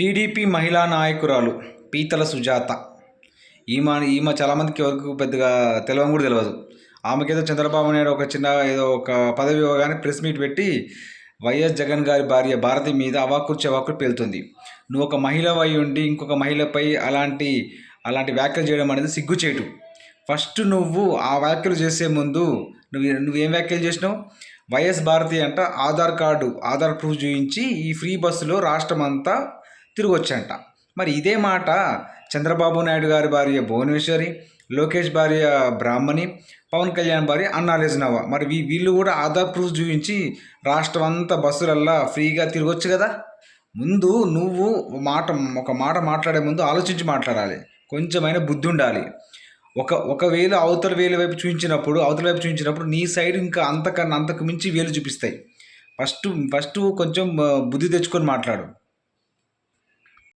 TDP మహిళా నాయకురాలు పీతల సుజాత. ఈమె చాలామందికి ఎవరికి పెద్దగా తెలియని కూడా తెలియదు. ఆమెకేదో చంద్రబాబు నాయుడు ఏదో ఒక పదవి ఇవ్వగానే ప్రెస్ మీట్ పెట్టి వైఎస్ జగన్ గారి భార్య భారతి మీద అవాకులు చెవాకులు పేలుతుంది. నువ్వు ఒక మహిళవై ఉండి ఇంకొక మహిళపై అలాంటి వ్యాఖ్యలు చేయడం అనేది సిగ్గుచేటు. ఫస్ట్ నువ్వు ఆ వ్యాఖ్యలు చేసే ముందు నువ్వేం వ్యాఖ్యలు చేసినావు? వైఎస్ భారతి అంట ఆధార్ ప్రూఫ్ చూపించి ఈ ఫ్రీ బస్సులో రాష్ట్రం అంతా తిరగొచ్చంట. మరి ఇదే మాట చంద్రబాబు నాయుడు గారి భార్య భువనేశ్వరి, లోకేష్ భార్య బ్రాహ్మణి, పవన్ కళ్యాణ్ భార్య అన్నాలేజ్నవా. మరి వీళ్ళు కూడా ఆధార్ ప్రూఫ్ చూపించి రాష్ట్రం అంతా బస్సులల్లా ఫ్రీగా తిరగొచ్చు కదా. ముందు నువ్వు ఒక మాట మాట్లాడే ముందు ఆలోచించి మాట్లాడాలి. కొంచెమైనా బుద్ధి ఉండాలి. ఒకవేళ అవతల వైపు చూపించినప్పుడు నీ సైడ్ ఇంకా అంతకు మించి వేలు చూపిస్తాయి. ఫస్ట్ కొంచెం బుద్ధి తెచ్చుకొని మాట్లాడు.